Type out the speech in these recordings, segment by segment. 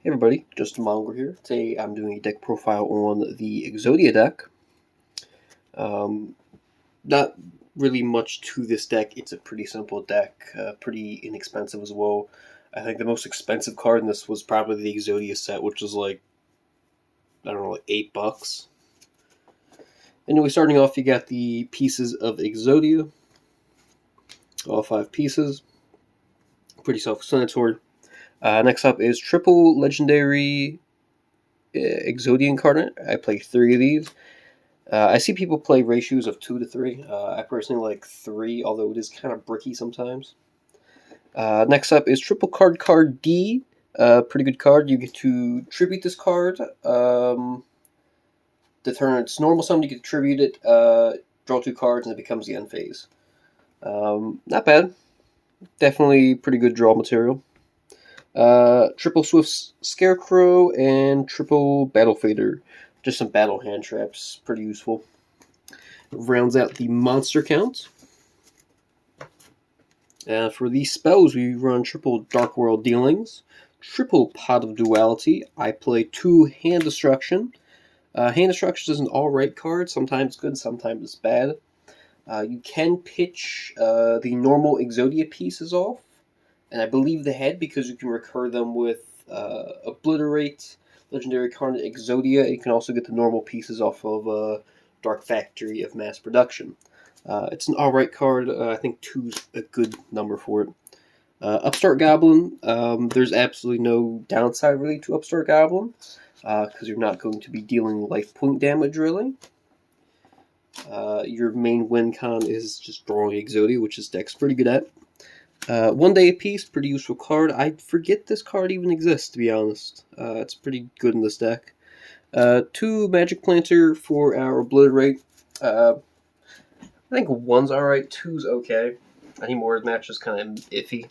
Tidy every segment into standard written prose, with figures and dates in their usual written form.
Hey everybody, just a Mongrel here. Today I'm doing a deck profile on the Exodia deck. Not really much to this deck. It's a pretty simple deck, pretty inexpensive as well. I think the most expensive card in this was probably the Exodia set, which was like, I don't know, like $8. Anyway, starting off, you got the pieces of Exodia, all 5 pieces. Pretty self-explanatory. Next up is triple legendary Exodia Incarnate. I play 3 of these. I see people play ratios of 2 to 3. I personally like 3, although it is kind of bricky sometimes. Next up is Triple Card D. Pretty good card. You get to tribute this card. The turn it's normal summon, you get to tribute it, draw 2 cards, and it becomes the end phase. Not bad. Definitely pretty good draw material. Triple Swift Scarecrow and Triple Battle Fader. Just some battle hand traps. Pretty useful. Rounds out the monster count. For these spells, we run triple Dark World Dealings, triple Pot of Duality. I play 2 Hand Destruction. Hand Destruction is an alright card. Sometimes good, sometimes it's bad. You can pitch the normal Exodia pieces off, and I believe the head, because you can recur them with Obliterate, Legendary Carnage, Exodia. You can also get the normal pieces off of Dark Factory of Mass Production. It's an alright card. I think 2's a good number for it. Upstart Goblin. There's absolutely no downside really to Upstart Goblin, because you're not going to be dealing life point damage really. Your main win con is just drawing Exodia, which this deck's pretty good at. 1 day a piece, pretty useful card. I forget this card even exists, to be honest. It's pretty good in this deck. 2 Magic Planter for our Obliterate. I think 1's alright, 2's okay. Any more than that's just kind of iffy.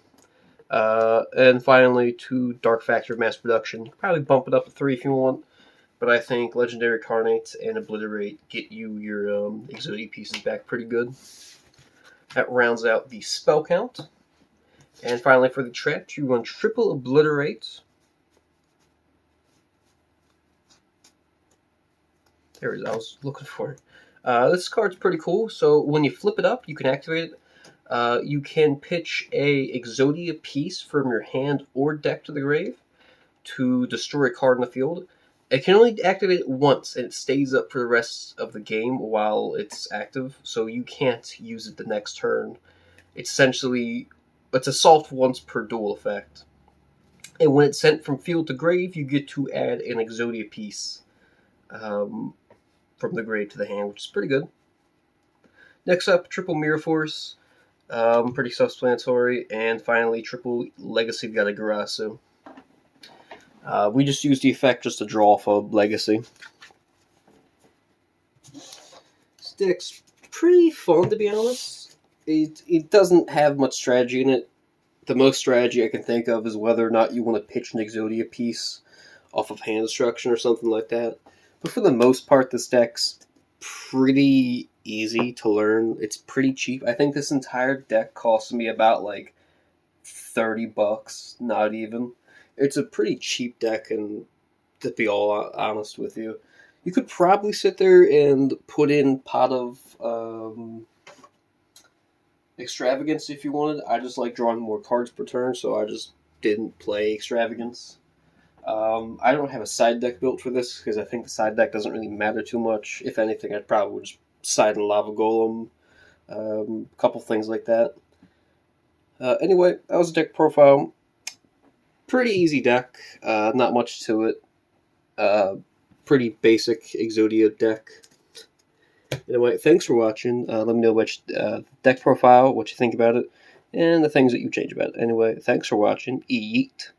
And finally, 2 Dark Factor Mass Production. You can probably bump it up to 3 if you want, but I think Legendary Carnate and Obliterate get you your Exodia pieces back pretty good. That rounds out the spell count. And finally, for the traps, you run triple Obliterate. There it is, I was looking for it. This card's pretty cool. So when you flip it up, you can activate it. You can pitch a Exodia piece from your hand or deck to the grave to destroy a card in the field. It can only activate it once, and it stays up for the rest of the game while it's active, so you can't use it the next turn. It's a soft once per duel effect. And when it's sent from field to grave, you get to add an Exodia piece from the grave to the hand, which is pretty good. Next up, triple Mirror Force. Pretty self-explanatory. And finally, triple Legacy of Garasu. We just use the effect just to draw off of Legacy. This deck's pretty fun, to be honest. It doesn't have much strategy in it. The most strategy I can think of is whether or not you want to pitch an Exodia piece off of hand destruction or something like that. But for the most part, this deck's pretty easy to learn. It's pretty cheap. I think this entire deck cost me about like $30, not even. It's a pretty cheap deck, and to be all honest with you, you could probably sit there and put in Pot of Extravagance if you wanted. I just like drawing more cards per turn, so I just didn't play Extravagance. I don't have a side deck built for this, because I think the side deck doesn't really matter too much. If anything, I'd probably just side in Lava Golem, a couple things like that. Anyway, that was a deck profile. Pretty easy deck, not much to it. Pretty basic Exodia deck. Anyway, thanks for watching. Let me know which deck profile, what you think about it, and the things that you change about it. Anyway, thanks for watching. Yeet.